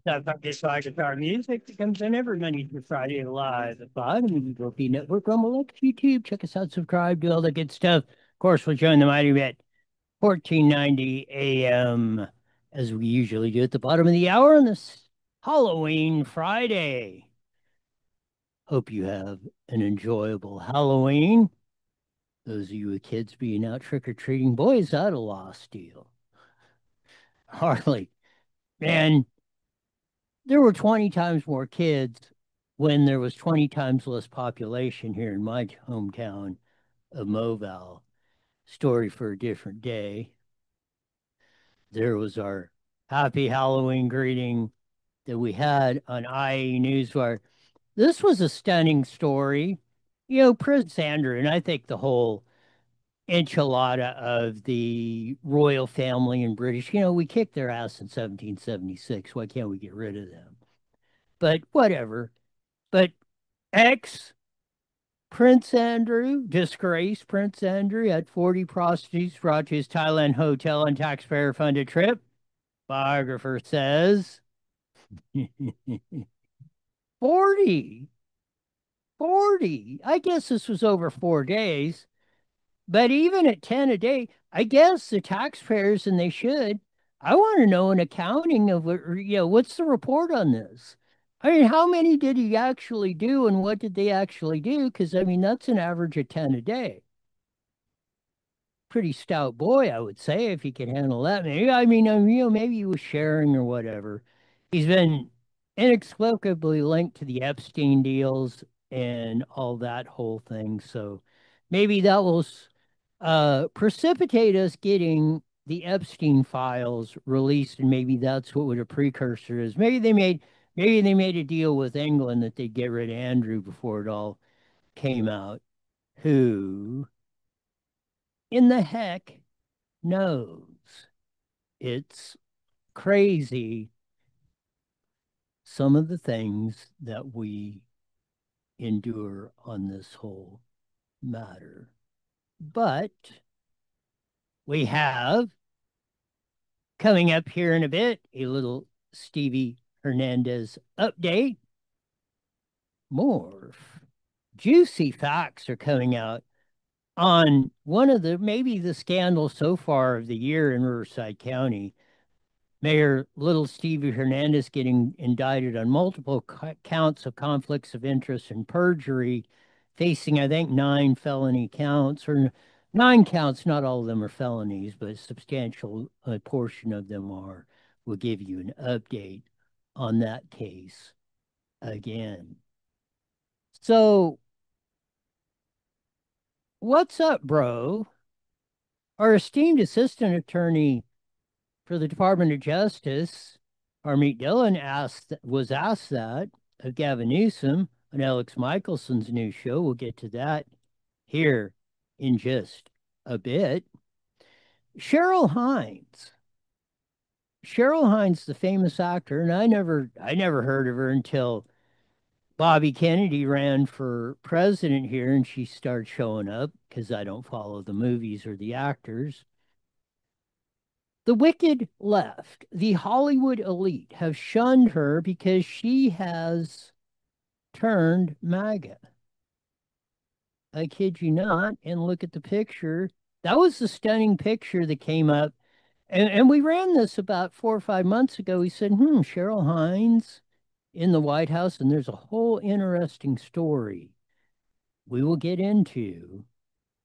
That's not just like guitar music that comes in every Monday through Friday live at 5 on the Eagle P Network, Rumble X, YouTube. Check us out, subscribe, do all that good stuff. Of course, we'll join the Mighty at 1490 AM, as we usually do at the bottom of the hour on this Halloween Friday. Hope you have an enjoyable Halloween. Those of you with kids being out trick-or-treating, boy, is that a lost deal. Harley, man, there were 20 times more kids when there was 20 times less population here in my hometown of Moville. Story for a different day. There was our happy Halloween greeting that we had on IE Newswire. This was a stunning story. You know, Prince Andrew, and I think the whole enchilada of the royal family and British, you know, we kicked their ass in 1776. Why can't we get rid of them? But whatever. But ex Prince Andrew, disgraced Prince Andrew, had 40 prostitutes brought to his Thailand hotel on taxpayer funded trip. Biographer says 40. 40. I guess this was over 4 days. But even at 10 a day, I guess the taxpayers, and they should, I want to know an accounting of what, what's the report on this? I mean, how many did he actually do and what did they actually do? Because, I mean, that's an average of 10 a day. Pretty stout boy, I would say, if he could handle that. Maybe, I mean, maybe he was sharing or whatever. He's been inexplicably linked to the Epstein deals and all that whole thing. So maybe that will precipitate us getting the Epstein files released, and maybe that's what a precursor is. Maybe they made a deal with England that they'd get rid of Andrew before it all came out. Who in the heck knows? It's crazy some of the things that we endure on this whole matter. But we have coming up here in a bit a little Stevie Hernandez update. More juicy facts are coming out on one of the maybe the scandal so far of the year in Riverside County. Mayor Little Stevie Hernandez getting indicted on multiple counts of conflicts of interest and perjury, facing, I think, 9 felony counts, or 9 counts. Not all of them are felonies, but a substantial portion of them are. We'll give you an update on that case again. So, what's up, bro? Our esteemed assistant attorney for the Department of Justice, Harmeet Dillon was asked that of Gavin Newsom on Alex Michelson's new show. We'll get to that here in just a bit. Cheryl Hines. Cheryl Hines, the famous actor, and I never heard of her until Bobby Kennedy ran for president here and she started showing up because I don't follow the movies or the actors. The wicked left, the Hollywood elite, have shunned her because she has turned MAGA. I kid you not. And look at the picture. That was the stunning picture that came up. And we ran this about 4 or 5 months ago. We said, Cheryl Hines in the White House. And there's a whole interesting story we will get into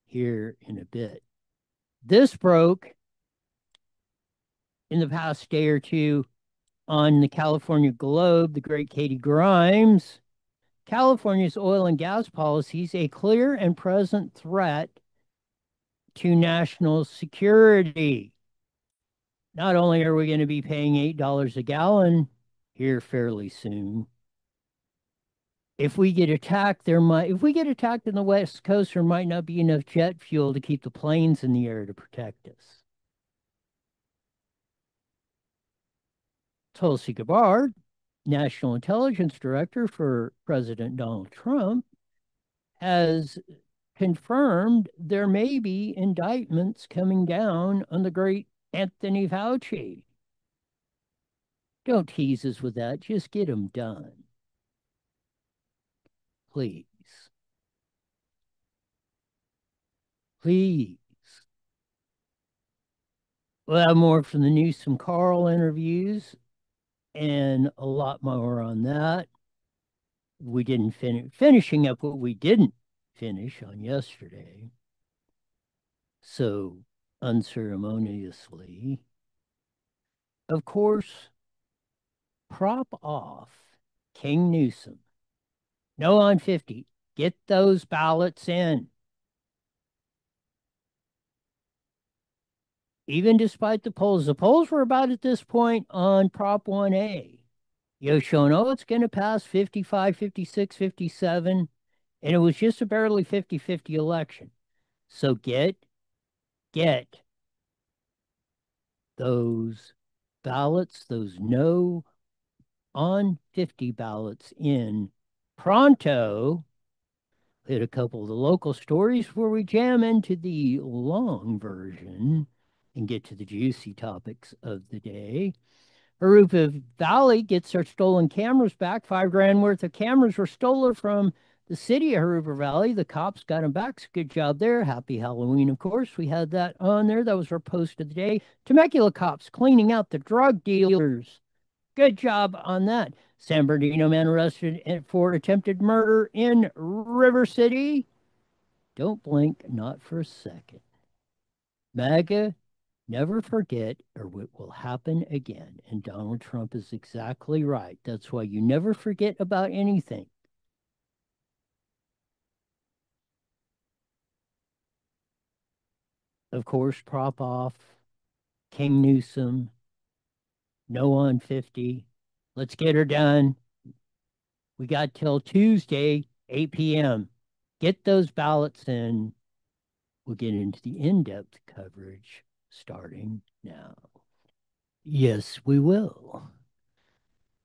here in a bit. This broke in the past day or two on the California Globe, the great Katie Grimes. California's oil and gas policies, a clear and present threat to national security. Not only are we going to be paying $8 a gallon here fairly soon, if we get attacked, if we get attacked in the West Coast, there might not be enough jet fuel to keep the planes in the air to protect us. Tulsi Gabbard, National Intelligence Director for President Donald Trump, has confirmed there may be indictments coming down on the great Anthony Fauci. Don't tease us with that. Just get them done, please. Please. We'll have more from the Newsom Carl interviews and a lot more on that. We didn't finishing up what we didn't finish on yesterday. So unceremoniously, of course, prop off King Newsom. No on 50. Get those ballots in. Even despite the polls were about at this point on Prop 1A. You know, showing, oh, it's going to pass 55, 56, 57. And it was just a barely 50-50 election. So get those ballots, those no on 50 ballots in pronto. Hit a couple of the local stories before we jam into the long version and get to the juicy topics of the day. Harupa Valley gets their stolen cameras back. $5,000 worth of cameras were stolen from the city of Harupa Valley. The cops got them back. So good job there. Happy Halloween, of course. We had that on there. That was our post of the day. Temecula cops cleaning out the drug dealers. Good job on that. San Bernardino man arrested for attempted murder in River City. Don't blink, not for a second. MAGA, never forget or what will happen again. And Donald Trump is exactly right. That's why you never forget about anything. Of course, prop off King Newsom, no on 50. Let's get her done. We got till Tuesday, 8 p.m. Get those ballots in. We'll get into the in-depth coverage starting now. Yes, we will.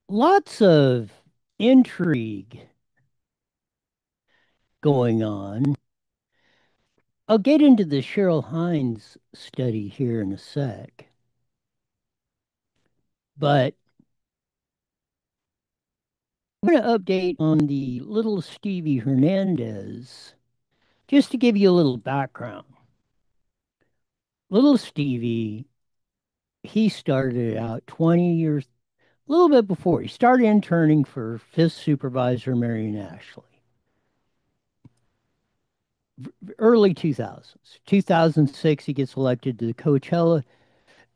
Lots of intrigue going on. I'll get into the Cheryl Hines study here in a sec. But I'm going to update on the little Stevie Hernandez just to give you a little background. Little Stevie, he started out 20 years, a little bit before. He started interning for 5th Supervisor Marion Ashley. Early 2000s. 2006, he gets elected to the Coachella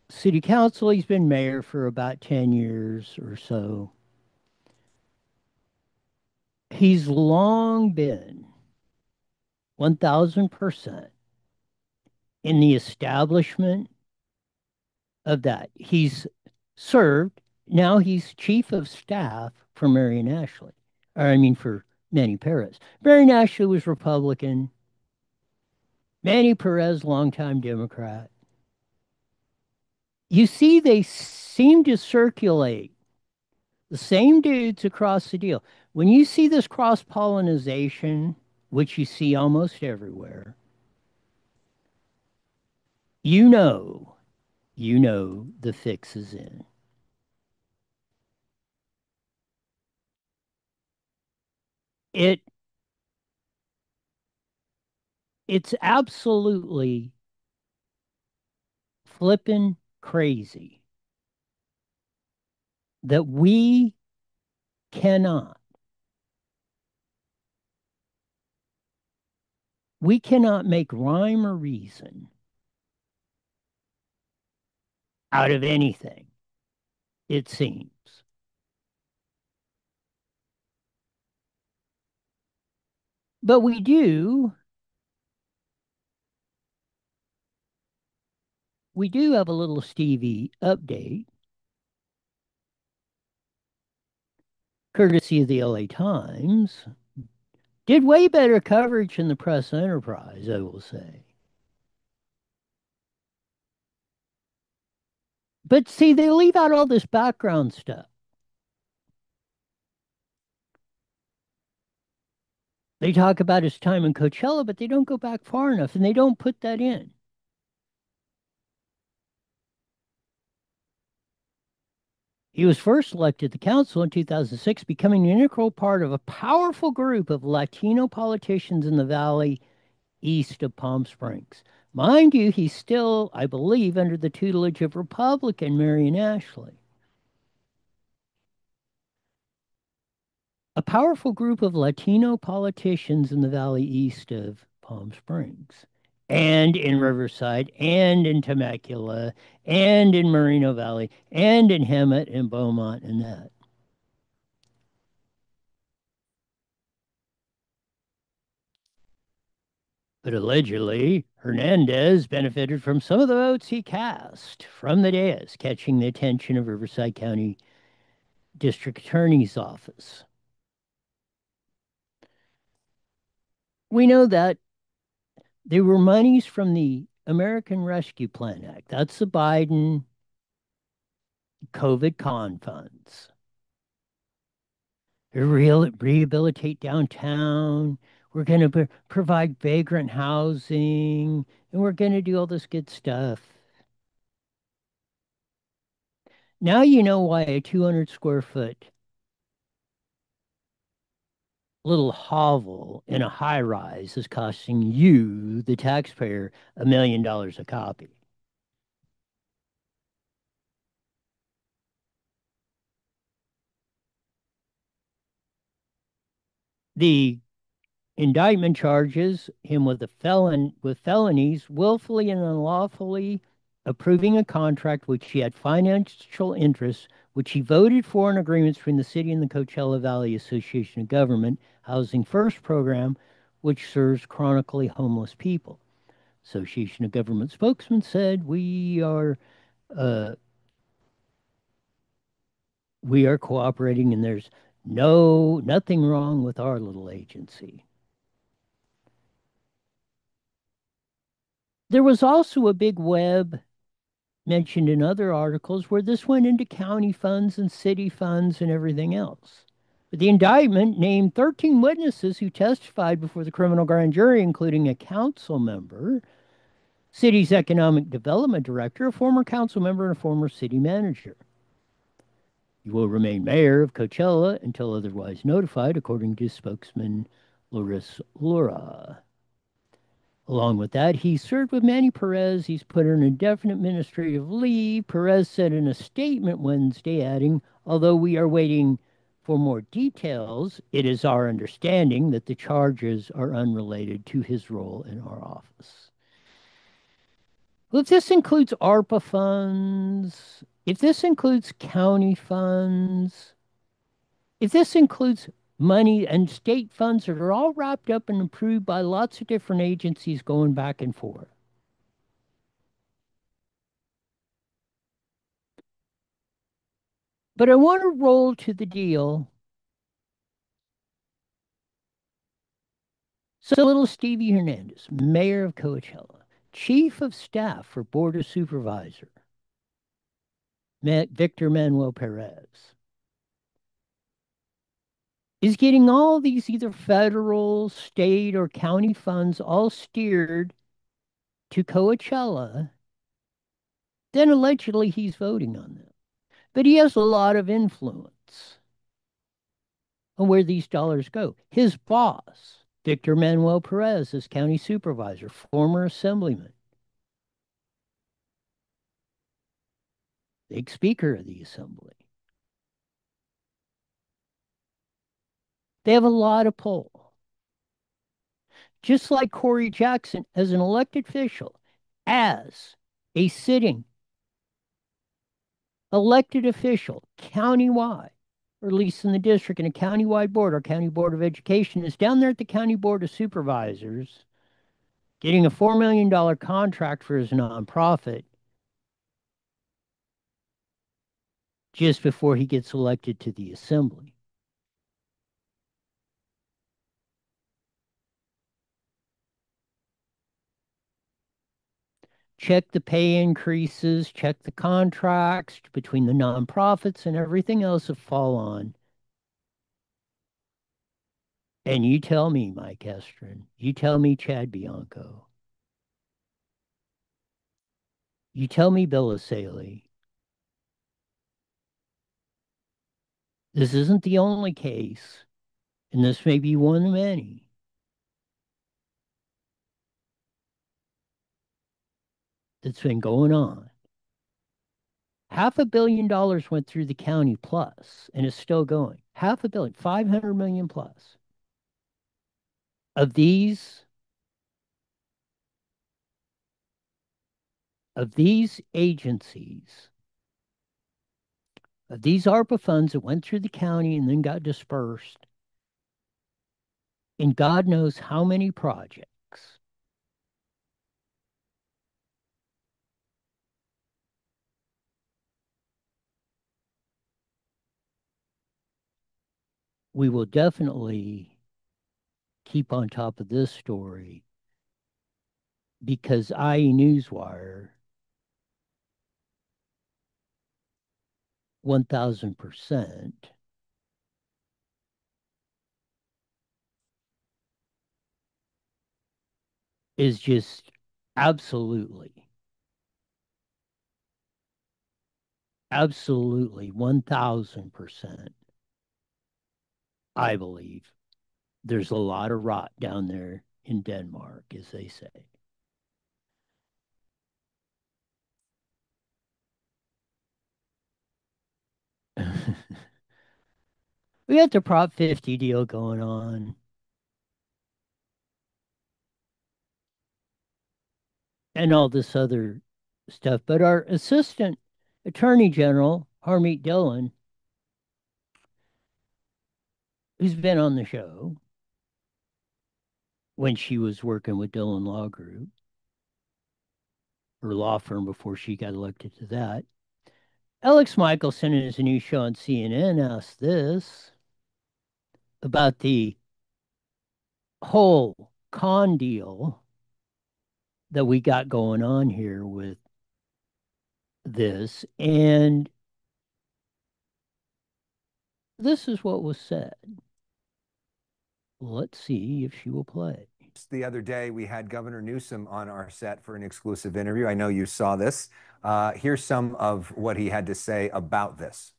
City Council. He's been mayor for about 10 years or so. He's long been 1000% in the establishment of that. He's served, now he's chief of staff for Marion Ashley, or I mean for Manny Perez. Marion Ashley was Republican. Manny Perez, longtime Democrat. You see, they seem to circulate the same dudes across the deal. When you see this cross pollination, which you see almost everywhere, you know, the fix is in. It it's absolutely flippin' crazy that cannot we cannot make rhyme or reason out of anything, it seems. But we do have a little Stevie update, courtesy of the LA Times. Did way better coverage in the Press Enterprise, I will say. But see, they leave out all this background stuff. They talk about his time in Coachella, but they don't go back far enough and they don't put that in. He was first elected to the council in 2006, becoming an integral part of a powerful group of Latino politicians in the valley east of Palm Springs. Mind you, he's still, I believe, under the tutelage of Republican Marion Ashley. A powerful group of Latino politicians in the valley east of Palm Springs, and in Riverside, and in Temecula, and in Moreno Valley, and in Hemet and Beaumont and that. But allegedly, Hernandez benefited from some of the votes he cast from the dais, catching the attention of Riverside County District Attorney's Office. We know that they were monies from the American Rescue Plan Act. That's the Biden COVID con funds. Rehabilitate downtown. We're going to provide vagrant housing, and we're going to do all this good stuff. Now you know why a 200 square foot little hovel in a high rise is costing you, the taxpayer, $1 million a copy. The indictment charges him with felonies, willfully and unlawfully approving a contract which he had financial interests, which he voted for in agreements between the city and the Coachella Valley Association of Government Housing First program, which serves chronically homeless people. Association of Government spokesman said, uh, we are cooperating and there's nothing wrong with our little agency. There was also a big web mentioned in other articles where this went into county funds and city funds and everything else. But the indictment named 13 witnesses who testified before the criminal grand jury, including a council member, city's economic development director, a former council member, and a former city manager. You will remain mayor of Coachella until otherwise notified, according to spokesman Loris Lura. Along with that, he served with Manny Perez. He's put on indefinite administrative leave. Perez said in a statement Wednesday, adding, although we are waiting for more details, it is our understanding that the charges are unrelated to his role in our office. Well, if this includes ARPA funds, if this includes county funds, if this includes money and state funds that are all wrapped up and approved by lots of different agencies going back and forth. But I want to roll to the deal. So little Stevie Hernandez, mayor of Coachella, chief of staff for board of supervisor, Victor Manuel Perez, is getting all these either federal, state, or county funds all steered to Coachella. Then allegedly he's voting on them. But he has a lot of influence on where these dollars go. His boss, Victor Manuel Perez, is county supervisor, former assemblyman, big speaker of the assembly. They have a lot of pull. Just like Corey Jackson, as an elected official, as a sitting elected official countywide, or at least in the district, in a countywide board, our county board of education is down there at the county board of supervisors getting a $4 million contract for his nonprofit just before he gets elected to the assembly. check the pay increases, check the contracts between the nonprofits and everything else that fall on. And you tell me, Mike Estrin, you tell me, Chad Bianco, you tell me, Bill Asaley, this isn't the only case, and this may be one of many that's been going on. $500 million went through the county plus, and it's still going. Half a billion, 500 million plus. Of these, of these agencies, of these ARPA funds that went through the county and then got dispersed, in God knows how many projects, we will definitely keep on top of this story because IE Newswire 1000% is just absolutely, absolutely 1000%. I believe there's a lot of rot down there in Denmark, as they say. We got the Prop 50 deal going on and all this other stuff. But our assistant attorney general, Harmeet Dillon, who's been on the show when she was working with Dillon Law Group, her law firm before she got elected to that. Alex Michelson in his new show on CNN asked this about the whole con deal that we got going on here with this. And this is what was said. Let's see if she will play. The other day, we had Governor Newsom on our set for an exclusive interview. I know you saw this. Here's some of what he had to say about this.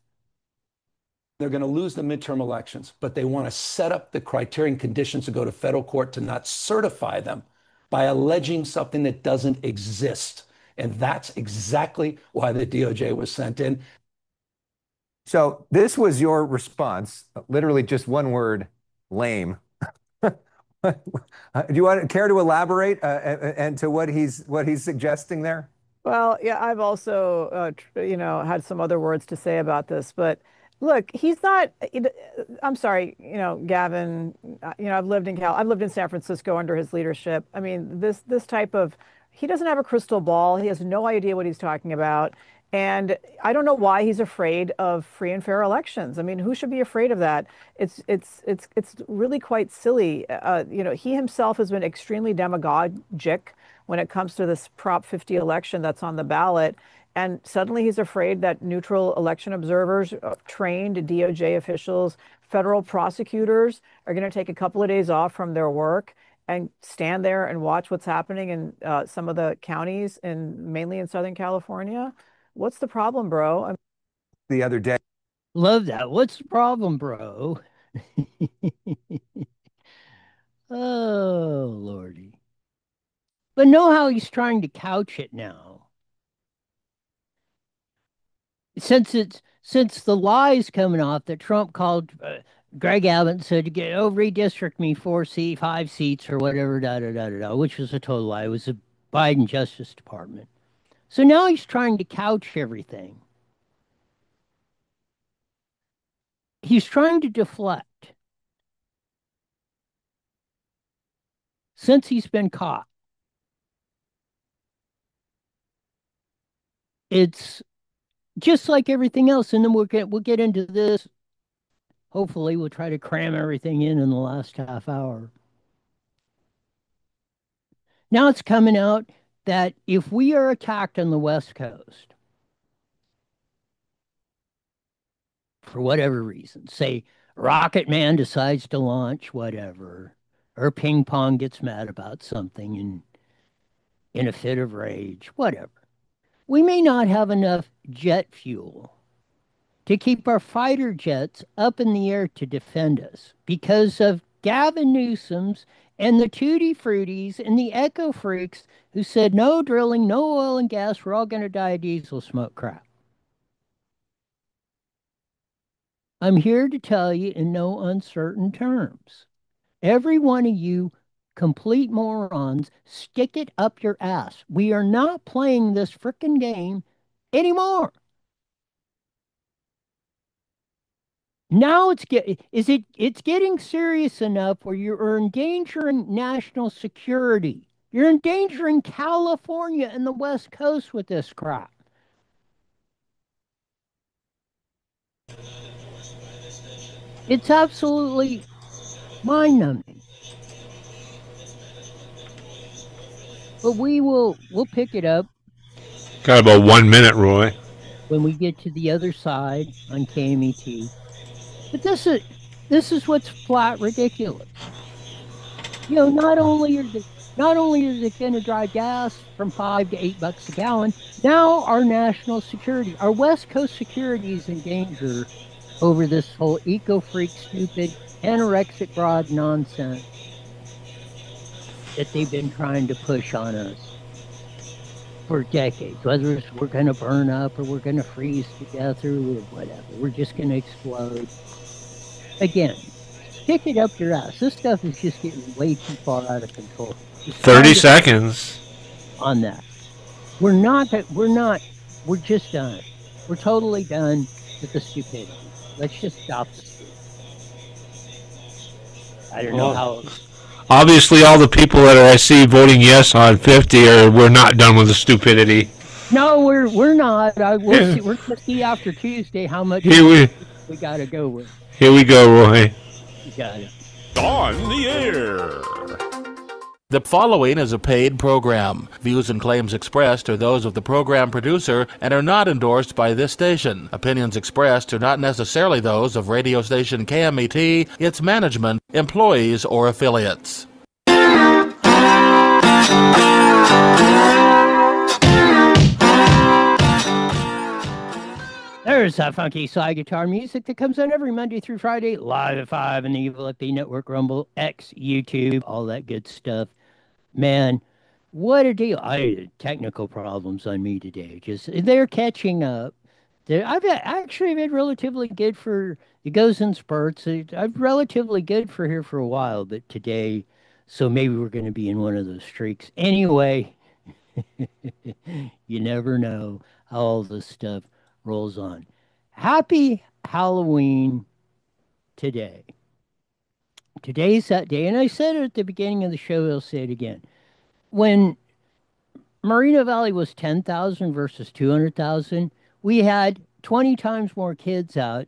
They're going to lose the midterm elections, but they want to set up the criterion conditions to go to federal court to not certify them by alleging something that doesn't exist. And that's exactly why the DOJ was sent in. So this was your response, literally just one word, lame. Do you care to elaborate and to what he's suggesting there? Well, yeah, I've also, had some other words to say about this, but look, he's not. I'm sorry, Gavin. I've lived in San Francisco under his leadership. I mean, this type of, he doesn't have a crystal ball. He has no idea what he's talking about, and I don't know why he's afraid of free and fair elections. I mean, who should be afraid of that? It's really quite silly. He himself has been extremely demagogic when it comes to this Prop 50 election that's on the ballot. And suddenly he's afraid that neutral election observers, trained DOJ officials, federal prosecutors are going to take a couple of days off from their work and stand there and watch what's happening in some of the counties, mainly in Southern California. What's the problem, bro? The other day. Love that. What's the problem, bro? Oh, Lordy. But know how he's trying to couch it now. Since the lies coming off that Trump called Greg Abbott and said, "Oh, redistrict me 5 seats or whatever, da da da da da," which was a total lie. It was the Biden Justice Department. So now he's trying to couch everything. He's trying to deflect. Since he's been caught, it's just like everything else. And then we'll get into this. Hopefully, we'll try to cram everything in the last half hour. Now it's coming out. that if we are attacked on the West Coast, for whatever reason, say Rocket Man decides to launch whatever, or Ping Pong gets mad about something and in a fit of rage, whatever. We may not have enough jet fuel to keep our fighter jets up in the air to defend us because of Gavin Newsom's and the Tutti Fruities and the Echo Freaks who said no drilling, no oil and gas, we're all going to die of diesel smoke crap. I'm here to tell you in no uncertain terms. Every one of you complete morons, stick it up your ass. We are not playing this frickin' game anymore. Now it's getting serious enough where you're endangering national security. You're endangering California and the West Coast with this crap. It's absolutely mind-numbing. But we'll pick it up. Got about 1 minute, Roy. When we get to the other side on KMET. But this is what's flat ridiculous. You know, not only is it going to drive gas from $5 to $8 a gallon, now our national security, our West Coast security is in danger over this whole eco-freak, stupid, anorexic broad nonsense that they've been trying to push on us for decades. Whether it's we're going to burn up or we're going to freeze to death or whatever, we're just going to explode. Again, stick it up your ass. This stuff is just getting way too far out of control. 30 seconds on that. We're just done. We're totally done with the stupidity. Let's just stop the stupidity. I don't know how. Obviously, all the people that I see voting yes on 50 we're not done with the stupidity. No, we're not. We'll see, we're going to see after Tuesday how much we got to go with. Here we go, Roy. You got it. On the air. The following is a paid program. Views and claims expressed are those of the program producer and are not endorsed by this station. Opinions expressed are not necessarily those of radio station KMET, its management, employees, or affiliates. There's that funky slide guitar music that comes on every Monday through Friday, live at 5 in the Evil FB Network, Rumble, X, YouTube, all that good stuff. Man, what a deal. Technical problems on me today. Just they're catching up. I've actually been relatively good for, it goes in spurts. I'm relatively good for here for a while, but today, so maybe we're going to be in one of those streaks. Anyway, you never know how all this stuff rolls on. Happy Halloween today. Today's that day, and I said it at the beginning of the show, I'll say it again. When Moreno Valley was 10,000 versus 200,000, we had 20 times more kids out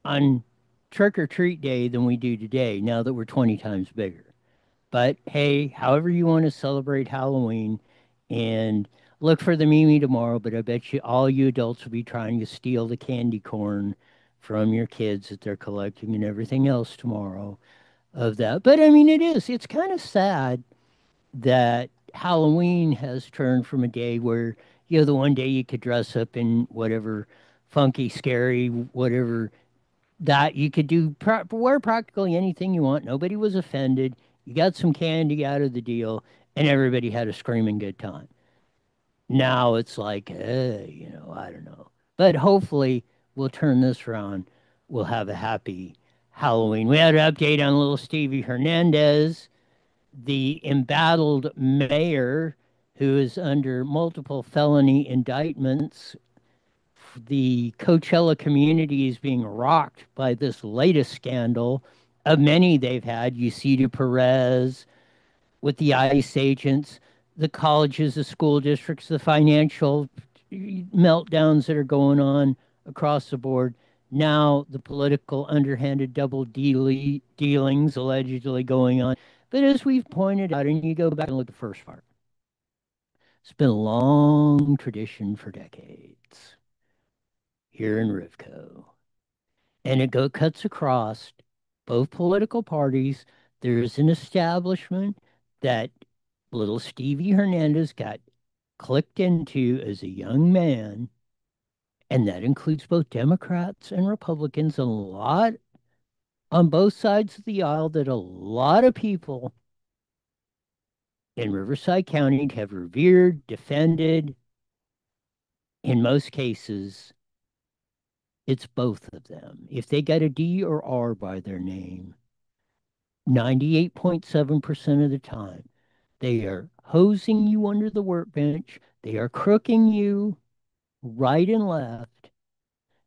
on trick-or-treat day than we do today, now that we're 20 times bigger. But hey, however you want to celebrate Halloween, and look for the Mimi tomorrow, but I bet you all you adults will be trying to steal the candy corn from your kids that they're collecting and everything else tomorrow of that. But I mean, it's kind of sad that Halloween has turned from a day where, the one day you could dress up in whatever funky, scary, whatever, that you could wear practically anything you want. Nobody was offended. You got some candy out of the deal, and everybody had a screaming good time. Now it's like, I don't know. But hopefully we'll turn this around. We'll have a happy Halloween. We had an update on little Stevie Hernandez, the embattled mayor who is under multiple felony indictments. The Coachella community is being rocked by this latest scandal of many they've had. Yusita Perez with the ICE agents, the colleges, the school districts, the financial meltdowns that are going on across the board. Now the political underhanded double dealings allegedly going on. But as we've pointed out, and you go back and look at the first part, It's been a long tradition for decades here in Rivco. And it cuts across both political parties. There's an establishment that little Stevie Hernandez got clicked into as a young man, and that includes both Democrats and Republicans, and a lot on both sides of the aisle that a lot of people in Riverside County have revered, defended. In most cases, it's both of them. If they got a D or R by their name, 98.7% of the time, they are hosing you under the workbench. They are crooking you right and left.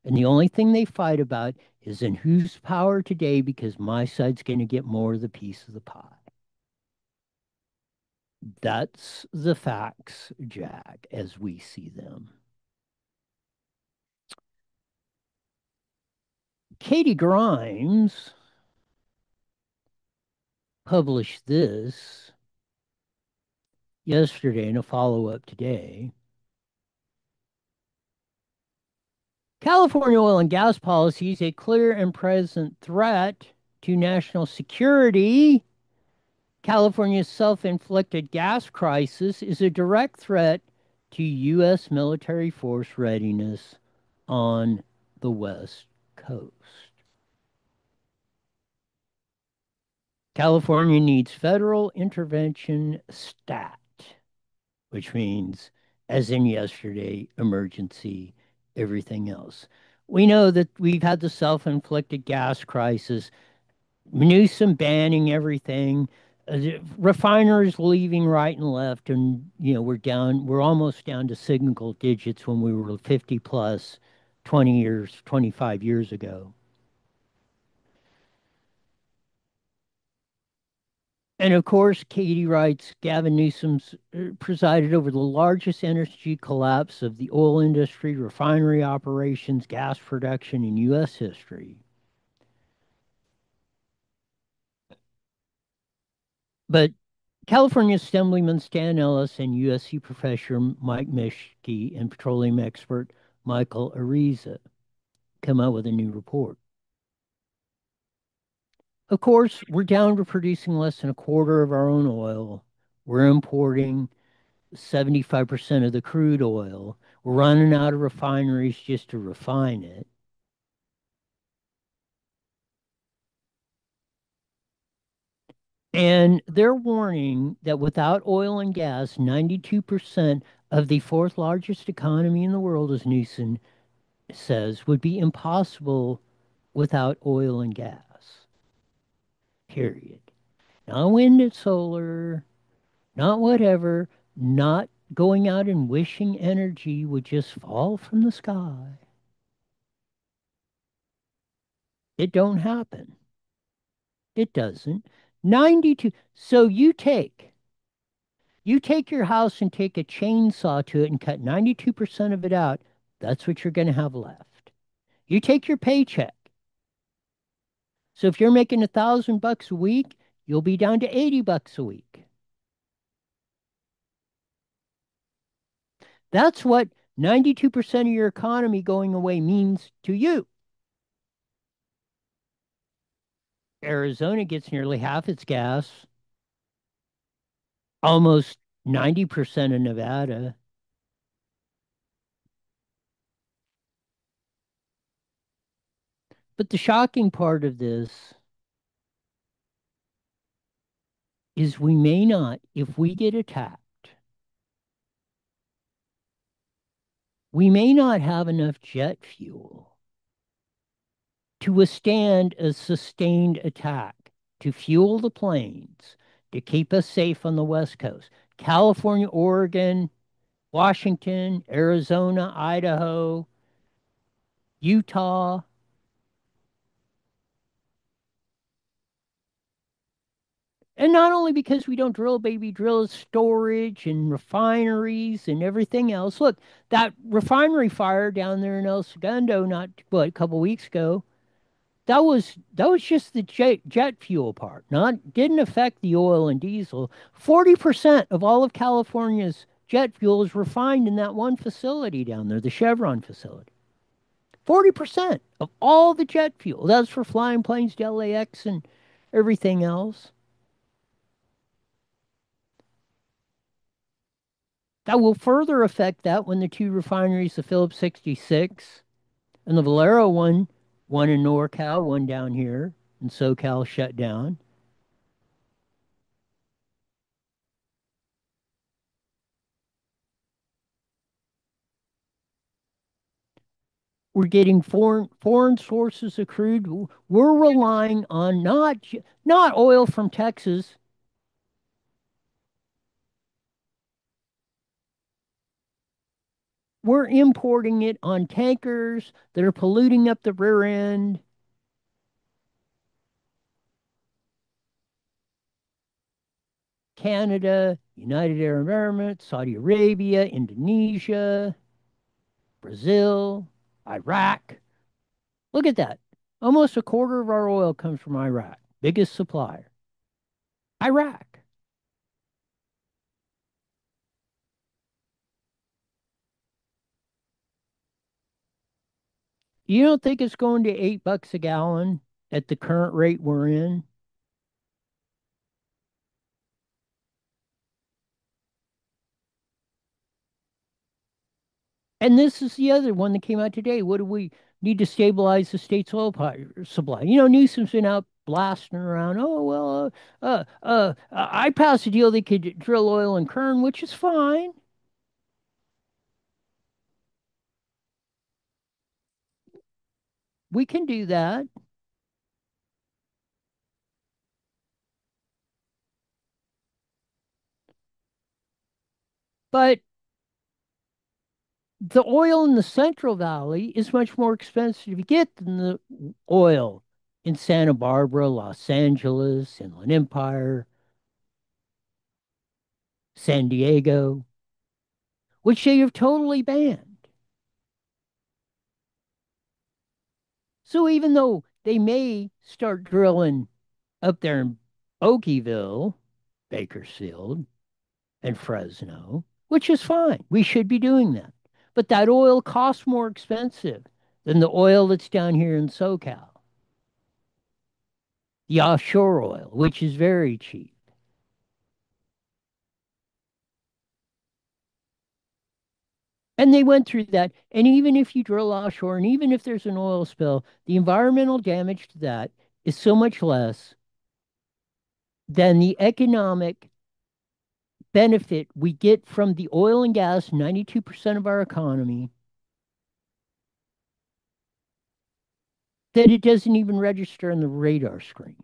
And the only thing they fight about is in whose power today because my side's going to get more of the piece of the pie. That's the facts, Jack, as we see them. Katie Grimes published this yesterday in a follow-up today. California oil and gas policy is a clear and present threat to national security. California's self-inflicted gas crisis is a direct threat to U.S. military force readiness on the West Coast. California needs federal intervention stat, which means, as in yesterday, emergency, everything else. We know that we've had the self-inflicted gas crisis, Newsom banning everything, refiners leaving right and left, and we're almost down to single digits when we were 50 plus 20 years, 25 years ago. And of course, Katie writes, Gavin Newsom's presided over the largest energy collapse of the oil industry, refinery operations, gas production in U.S. history. But California Assemblyman Stan Ellis and USC professor Mike Mischke and petroleum expert Michael Ariza come out with a new report. Of course, we're down to producing less than a quarter of our own oil. We're importing 75% of the crude oil. We're running out of refineries just to refine it. And they're warning that without oil and gas, 92% of the fourth largest economy in the world, as Newsom says, would be impossible without oil and gas. Period. Not wind and solar, not whatever, not going out and wishing energy would just fall from the sky. It don't happen. It doesn't. 92. So you take your house and take a chainsaw to it and cut 92% of it out. That's what you're going to have left. You take your paycheck. So if you're making $1,000 a week, you'll be down to $80 a week. That's what 92% of your economy going away means to you. Arizona gets nearly half its gas, almost 90% of Nevada. But the shocking part of this is we may not, if we get attacked, we may not have enough jet fuel to withstand a sustained attack, to fuel the planes, to keep us safe on the West Coast. California, Oregon, Washington, Arizona, Idaho, Utah. And not only because we don't drill, baby, drill storage and refineries and everything else. Look, that refinery fire down there in El Segundo, a couple weeks ago, that was just the jet fuel part. Didn't affect the oil and diesel. 40% of all of California's jet fuel is refined in that one facility down there, the Chevron facility. 40% of all the jet fuel. That's for flying planes to LAX and everything else. That will further affect that when the two refineries, the Phillips 66 and the Valero one in NorCal, one down here in SoCal, shut down. We're getting foreign sources of crude. We're relying on not oil from Texas. We're importing it on tankers that are polluting up the rear end. Canada, United Arab Emirates, Saudi Arabia, Indonesia, Brazil, Iraq. Look at that. Almost a quarter of our oil comes from Iraq, biggest supplier. Iraq. You don't think it's going to $8 a gallon at the current rate we're in? And this is the other one that came out today. What do we need to stabilize the state's oil supply? You know, Newsom's been out blasting around. Oh, well, I passed a deal they could drill oil in Kern, which is fine. We can do that. But the oil in the Central Valley is much more expensive to get than the oil in Santa Barbara, Los Angeles, Inland Empire, San Diego, which they have totally banned. So even though they may start drilling up there in Okieville, Bakersfield, and Fresno, which is fine, we should be doing that. But that oil costs more expensive than the oil that's down here in SoCal. The offshore oil, which is very cheap. And they went through that. And even if you drill offshore, and even if there's an oil spill, the environmental damage to that is so much less than the economic benefit we get from the oil and gas, 92% of our economy, that it doesn't even register on the radar screen.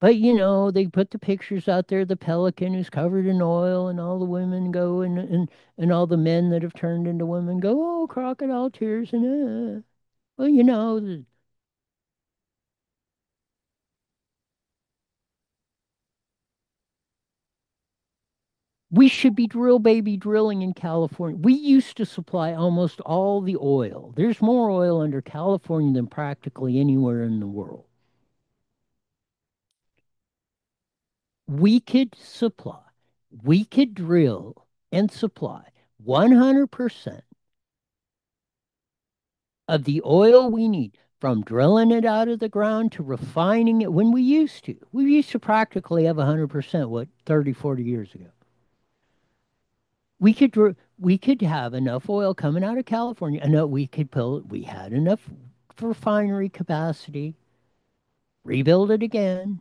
But you know, they put the pictures out there, the pelican who's covered in oil, and all the women go and all the men that have turned into women go, oh, crocodile tears, and well, you know, we should be drill baby drilling in California. We used to supply almost all the oil. There's more oil under California than practically anywhere in the world. We could supply, we could drill and supply 100% of the oil we need, from drilling it out of the ground to refining it when we used to. We used to practically have 100%, what, 30, 40 years ago. We could have enough oil coming out of California, and we had enough refinery capacity, rebuild it again.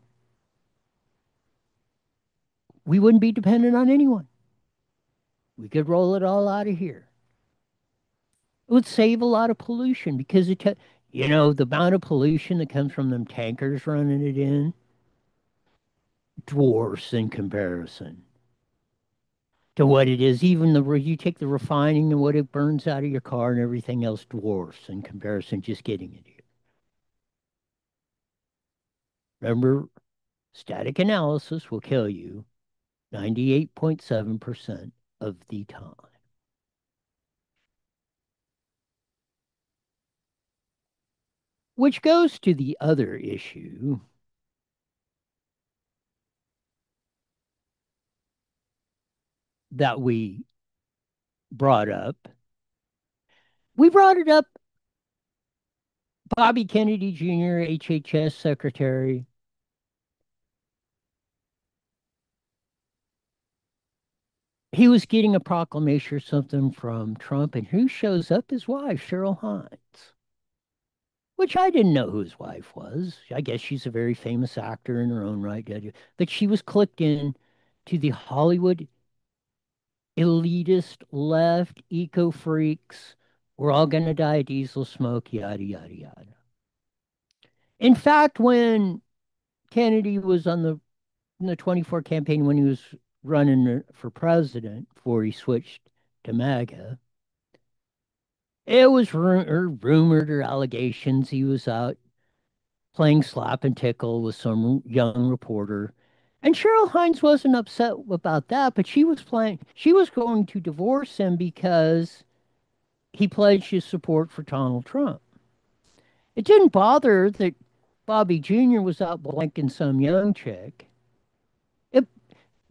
We wouldn't be dependent on anyone. We could roll it all out of here. It would save a lot of pollution because you know, the amount of pollution that comes from them tankers running it in dwarfs in comparison to what it is. Even you take the refining and what it burns out of your car and everything else dwarfs in comparison just getting it here. Remember, static analysis will kill you 98.7% of the time. Which goes to the other issue. that we brought up. We brought it up. Bobby Kennedy Jr., HHS Secretary. He was getting a proclamation or something from Trump, and who shows up? His wife, Cheryl Hines, which I didn't know who his wife was. I guess she's a very famous actor in her own right, but she was clicked in to the Hollywood elitist left eco freaks. We're all going to die of diesel smoke, yada, yada, yada. In fact, when Kennedy was on in the 24 campaign, when he was running for president before he switched to MAGA, it was rumored or allegations he was out playing slap and tickle with some young reporter. And Cheryl Hines wasn't upset about that, but she was going to divorce him because he pledged his support for Donald Trump. It didn't bother that Bobby Jr. was out blanking some young chick. And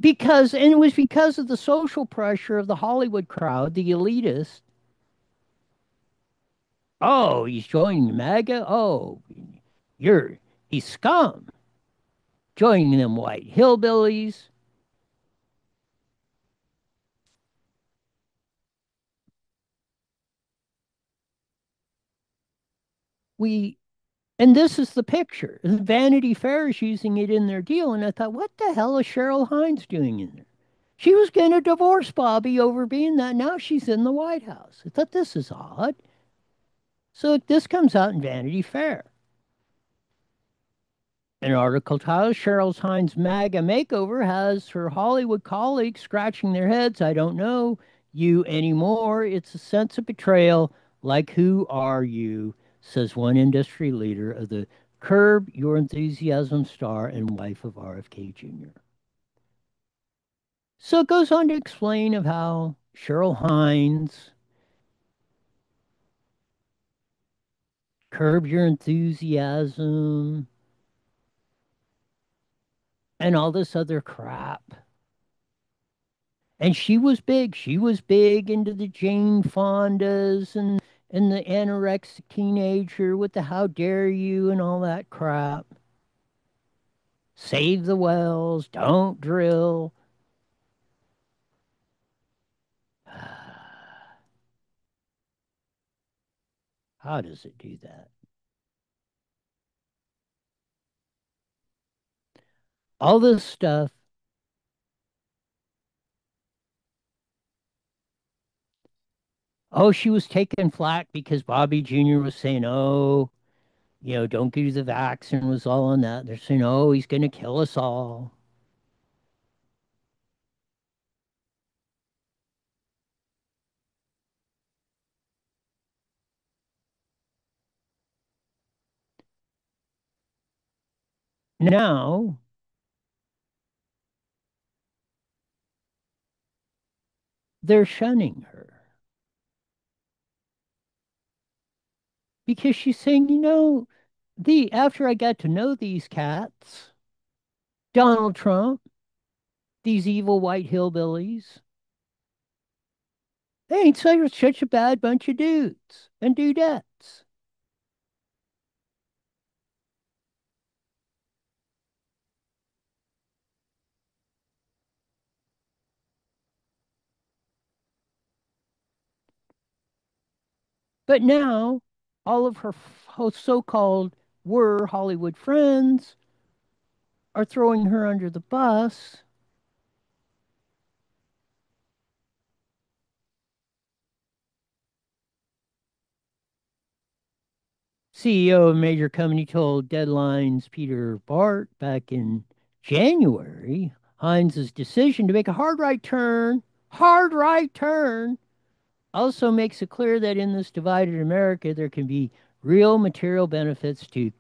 it was because of the social pressure of the Hollywood crowd, the elitists. Oh, he's joining MAGA? Oh, he's scum. Joining them white hillbillies. And this is the picture. Vanity Fair is using it in their deal. And I thought, what the hell is Cheryl Hines doing in there? She was going to divorce Bobby over being that. Now she's in the White House. I thought, this is odd. So this comes out in Vanity Fair. An article titled Cheryl Hines' MAGA makeover has her Hollywood colleagues scratching their heads. I don't know you anymore. It's a sense of betrayal. Like, who are you? Says one industry leader of the Curb Your Enthusiasm star and wife of RFK Jr. So it goes on to explain of how Cheryl Hines, Curb Your Enthusiasm, and all this other crap. And she was big. She was big into the Jane Fondas and the anorexic teenager with the how dare you and all that crap. Save the wells, don't drill. How does it do that? All this stuff. Oh, she was taking flack because Bobby Jr. was saying, oh, don't do the vaccine, was all on that. They're saying, oh, he's going to kill us all. Now, they're shunning her because she's saying, after I got to know these cats, Donald Trump, these evil white hillbillies, they ain't such a bad bunch of dudes and dudettes. But now, all of her so-called Hollywood friends are throwing her under the bus. CEO of a major company told Deadline's Peter Bart back in January Hines' decision to make a hard right turn, also makes it clear that in this divided America, there can be real material benefits to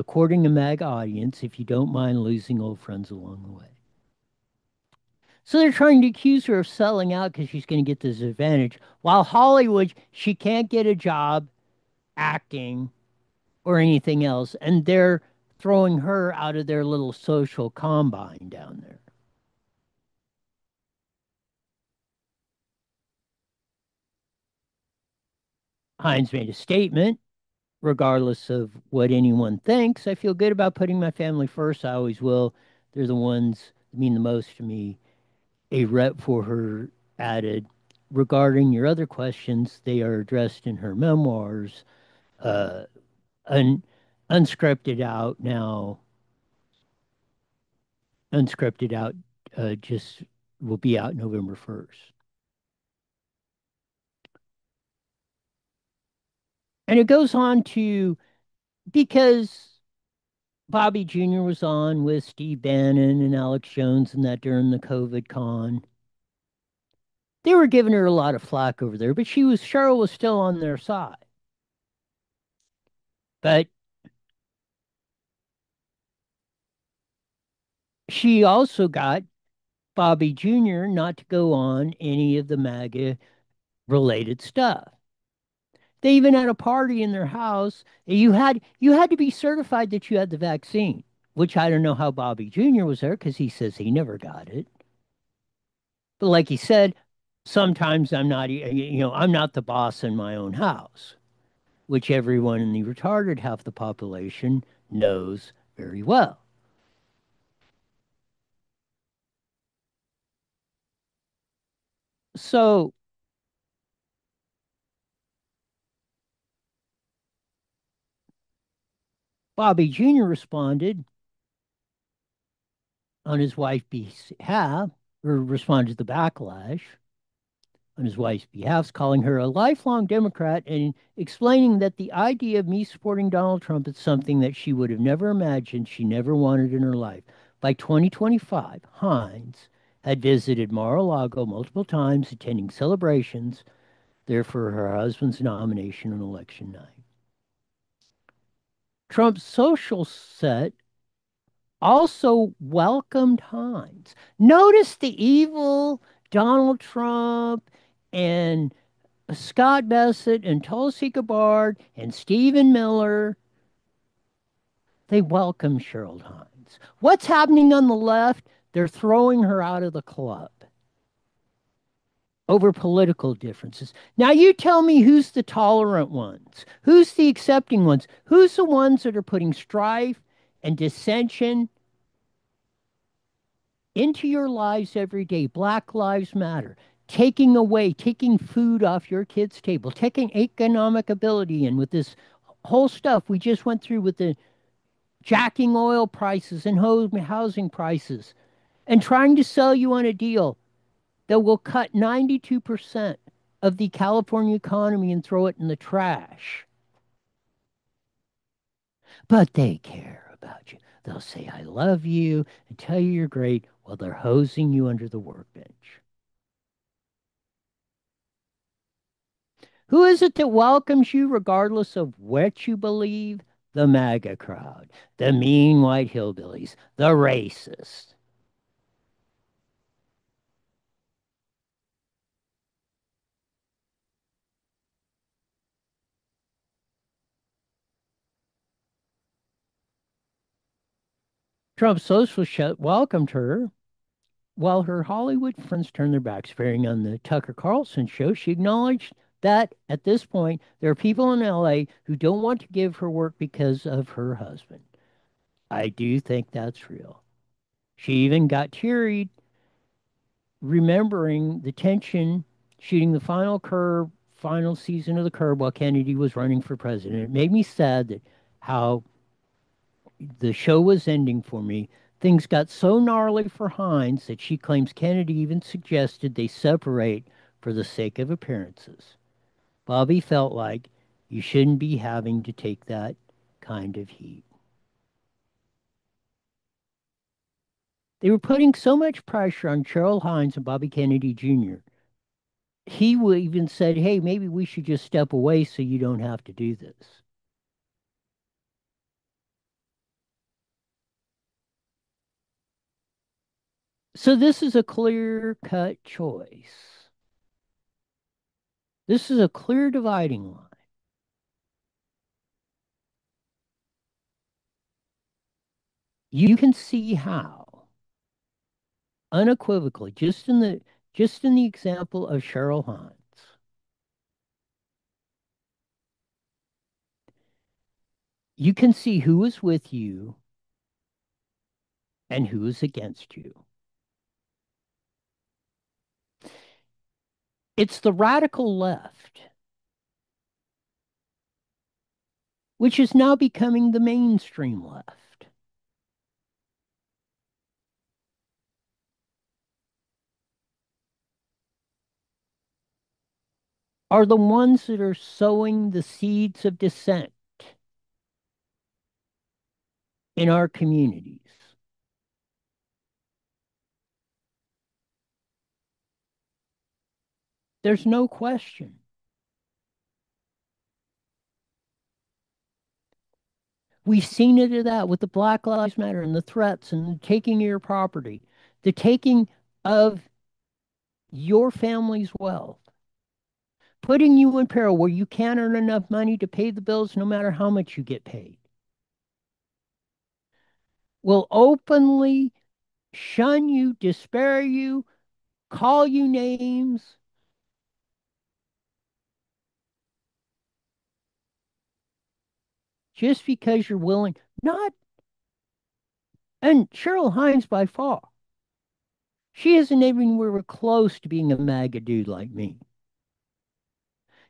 courting a MAGA audience if you don't mind losing old friends along the way. So they're trying to accuse her of selling out because she's going to get this advantage. While Hollywood, she can't get a job acting or anything else. And they're throwing her out of their little social combine down there. Hines made a statement, regardless of what anyone thinks. I feel good about putting my family first. I always will. They're the ones that mean the most to me. A rep for her added, regarding your other questions, they are addressed in her memoirs, uh, un- unscripted out now. Unscripted out just will be out November 1st. And it goes on to, because Bobby Jr. was on with Steve Bannon and Alex Jones and that during the COVID con. They were giving her a lot of flack over there, but Cheryl was still on their side. But she also got Bobby Jr. not to go on any of the MAGA related stuff. They even had a party in their house. You had to be certified that you had the vaccine, which I don't know how Bobby Jr. was there because he says he never got it. But like he said, sometimes I'm not the boss in my own house, which everyone in the retarded half the population knows very well. So Bobby Jr. responded on his wife's behalf, or responded to the backlash on his wife's behalf, calling her a lifelong Democrat and explaining that the idea of me supporting Donald Trump is something that she would have never imagined, she never wanted in her life. By 2025, Hines had visited Mar-a-Lago multiple times, attending celebrations there for her husband's nomination on election night. Trump's social set also welcomed Hines. Notice the evil Donald Trump and Scott Bassett and Tulsi Gabbard and Stephen Miller. They welcome Cheryl Hines. What's happening on the left? They're throwing her out of the club over political differences. Now you tell me who's the tolerant ones, who's the accepting ones, who's the ones that are putting strife and dissension into your lives every day. Black Lives Matter. Taking food off your kids' table, taking economic ability in with this whole stuff we just went through with the jacking oil prices and housing prices, and trying to sell you on a deal that will cut 92% of the California economy and throw it in the trash. But they care about you. They'll say, I love you, and tell you you're great while they're hosing you under the workbench. Who is it that welcomes you regardless of what you believe? The MAGA crowd, the mean white hillbillies, the racists. Trump's social welcomed her, while her Hollywood friends turned their backs, appearing on the Tucker Carlson show. She acknowledged that at this point, there are people in LA who don't want to give her work because of her husband. I do think that's real. She even got teary remembering the tension shooting the final season of The Curb while Kennedy was running for president. It made me sad that how the show was ending for me. Things got so gnarly for Hines that she claims Kennedy even suggested they separate for the sake of appearances. Bobby felt like you shouldn't be having to take that kind of heat. They were putting so much pressure on Cheryl Hines and Bobby Kennedy Jr. He even said, hey, maybe we should just step away so you don't have to do this. So this is a clear-cut choice. This is a clear dividing line. You can see how, unequivocally, just in the example of Cheryl Hines, you can see who is with you and who is against you. It's the radical left, which is now becoming the mainstream left. Are the ones that are sowing the seeds of dissent in our communities. There's no question. We've seen it of that with the Black Lives Matter and the threats and the taking of your property, the taking of your family's wealth, putting you in peril where you can't earn enough money to pay the bills no matter how much you get paid. Will openly shun you, despair you, call you names. Just because you're willing, not, and Cheryl Hines by far, she isn't even anywhere close to being a MAGA dude like me.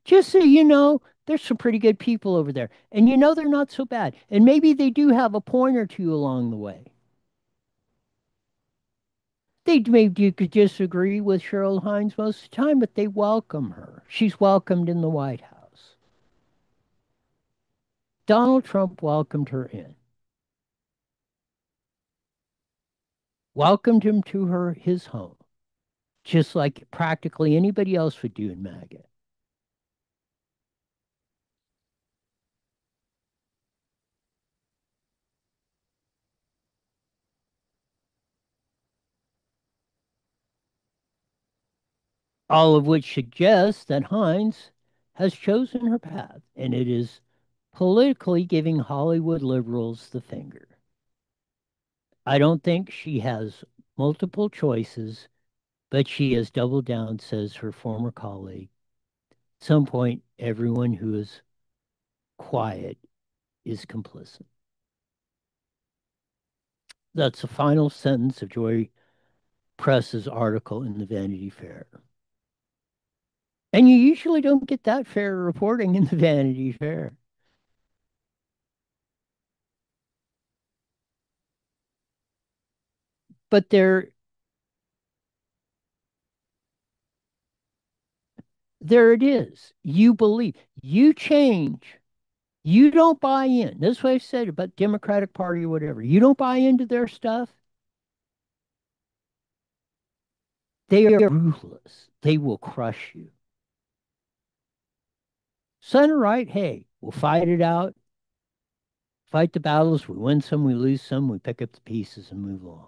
Just so you know, there's some pretty good people over there. And you know they're not so bad. And maybe they do have a point or two along the way. They maybe you could disagree with Cheryl Hines most of the time, but they welcome her. She's welcomed in the White House. Donald Trump welcomed her in. Welcomed him to his home, just like practically anybody else would do in MAGA. All of which suggests that Hines has chosen her path, and it is politically giving Hollywood liberals the finger. I don't think she has multiple choices, but she has doubled down, says her former colleague. At some point, everyone who is quiet is complicit. That's the final sentence of Joy Press's article in the Vanity Fair. And you usually don't get that fair reporting in the Vanity Fair. But there it is. You believe. You change. You don't buy in. This is what I said about Democratic Party or whatever. You don't buy into their stuff. They are ruthless. They will crush you. Center right, hey, we'll fight it out. Fight the battles. We win some, we lose some, we pick up the pieces and move along.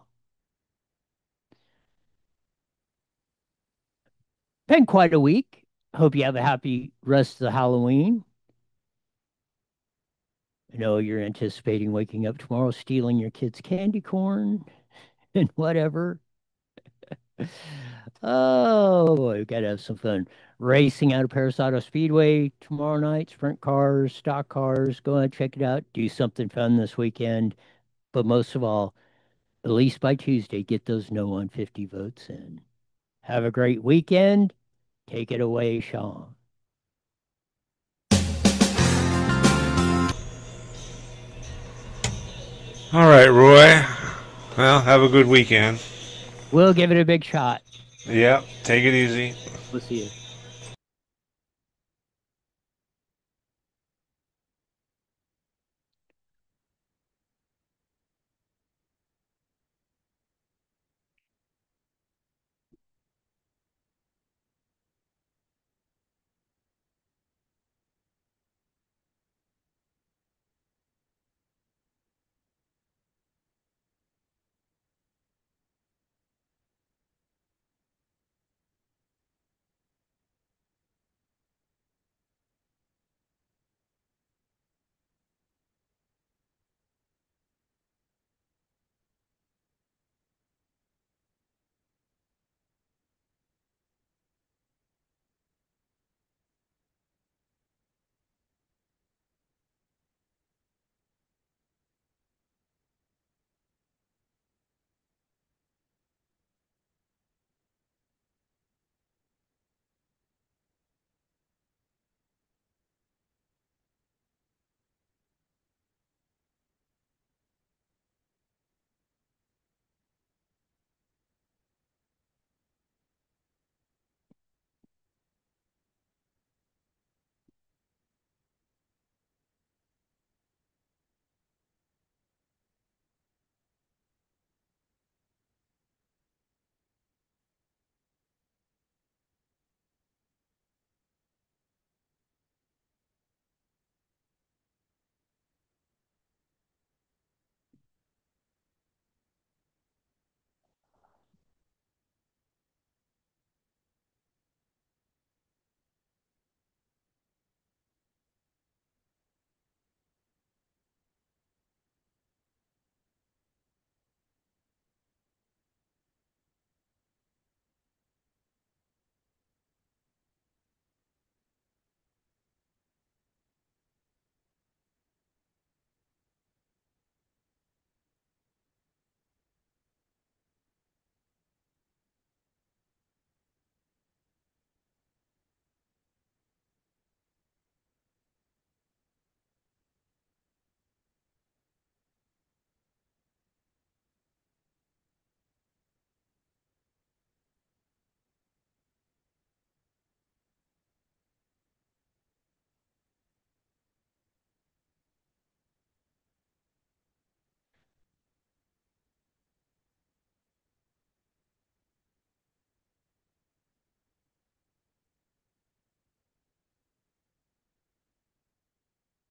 Been quite a week. Hope you have a happy rest of the Halloween. I know you're anticipating waking up tomorrow, stealing your kids' candy corn and whatever. Oh boy, we gotta have some fun. Racing out of Paris Auto Speedway tomorrow night, sprint cars, stock cars. Go ahead, check it out. Do something fun this weekend. But most of all, at least by Tuesday, get those no on 50 votes in. Have a great weekend. Take it away, Sean. All right, Roy. Well, have a good weekend. We'll give it a big shot. Yep, take it easy. We'll see you.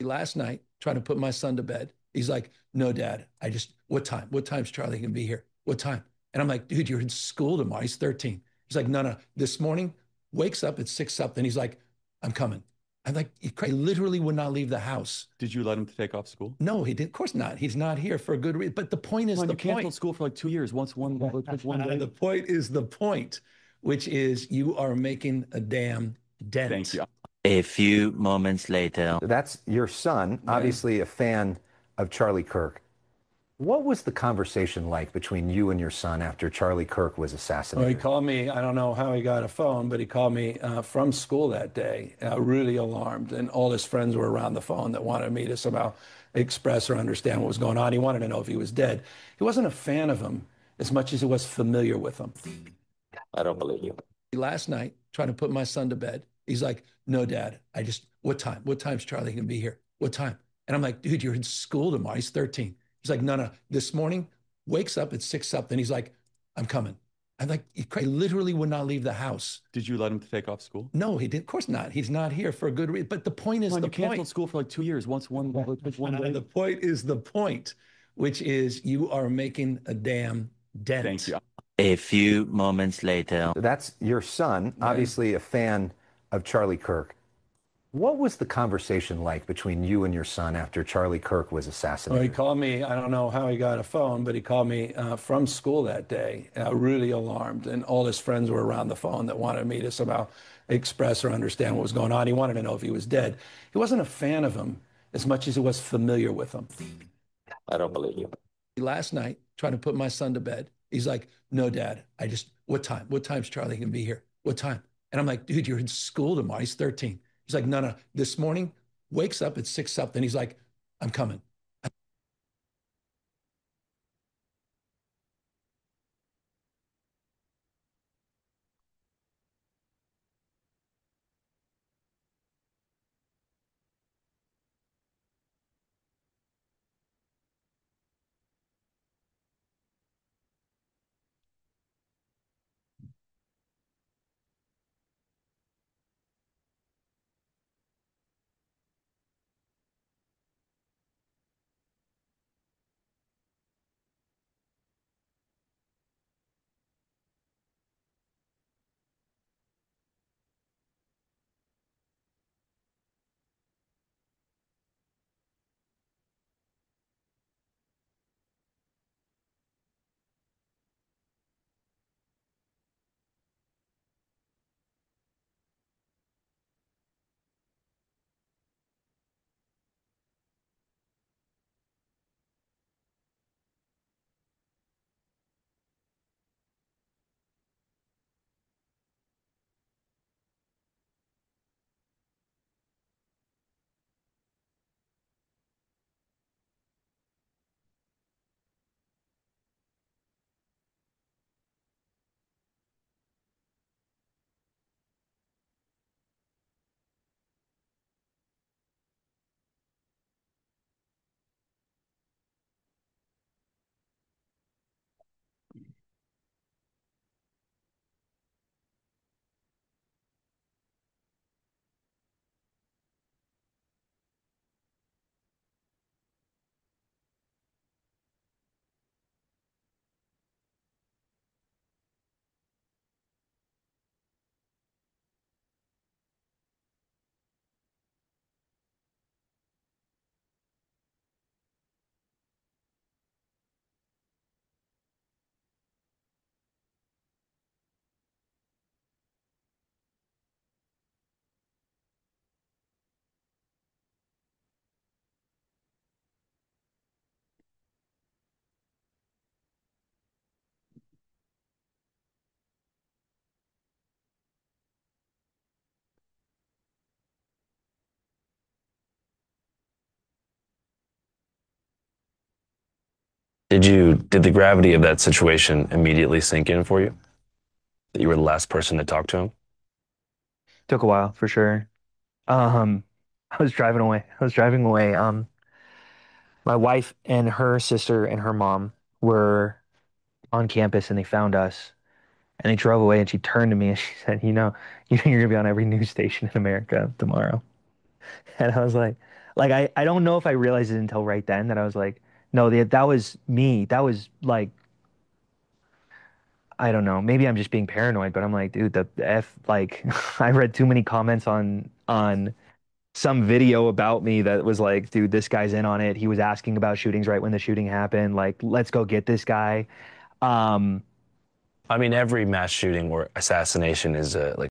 Last night, trying to put my son to bed. He's like, no, Dad, what time? What time's Charlie gonna be here? What time? And I'm like, dude, you're in school tomorrow. He's 13. He's like, no, no. This morning, wakes up at 6 something. He's like, I'm coming. I'm like, he literally would not leave the house. Did you let him take off school? No, he did. Of course not. He's not here for a good reason. But the point is Come on, the you canceled point. school for like 2 years. Once one day. The point is the point, which is you are making a damn dent. Thank you. A few moments later. That's your son, obviously a fan of Charlie Kirk. What was the conversation like between you and your son after Charlie Kirk was Well, assassinated? he called me. I don't know how he got a phone, but he called me from school that day, really alarmed. And all his friends were around the phone that wanted me to somehow express or understand what was going on. He wanted to know if he was dead. He wasn't a fan of him as much as he was familiar with him. I don't believe you. Last night, trying to put my son to bed, he's like, no, Dad, what time? What time's Charlie gonna be here? What time? And I'm like, dude, you're in school tomorrow. He's 13. He's like, no, no. This morning, wakes up at 6 something. He's like, I'm coming. I'm like, he literally would not leave the house. Did you let him take off school? No, he did. Of course not. He's not here for a good reason. But the point is Come on, the you canceled point. school for like 2 years. Once one day. The point is the point, which is you are making a damn dent. Thank you. A few moments later. That's your son, obviously a fan of Charlie Kirk. What was the conversation like between you and your son after Charlie Kirk was Well, assassinated? he called me. I don't know how he got a phone, but he called me from school that day, really alarmed. And all his friends were around the phone that wanted me to somehow express or understand what was going on. He wanted to know if he was dead. He wasn't a fan of him as much as he was familiar with him. I don't believe you. Last night, trying to put my son to bed, he's like, no, Dad, what time? What time's Charlie gonna be here? What time? And I'm like, dude, you're in school tomorrow. He's 13. He's like, no, no. This morning, wakes up at 6 something. He's like, I'm coming. Did the gravity of that situation immediately sink in for you? That you were the last person to talk to him? Took a while for sure. Um, I was driving away. I was driving away. My wife and her sister and her mom were on campus and they found us and they drove away and she turned to me and she said, you know, you're gonna be on every news station in America tomorrow. And I was like I don't know if I realized it until right then that I was like, no, that was me. That was like, I don't know. Maybe I'm just being paranoid, but I'm like, dude, the F, like, I read too many comments on some video about me that was like, dude, this guy's in on it. He was asking about shootings right when the shooting happened. Like, let's go get this guy. I mean, every mass shooting or assassination is like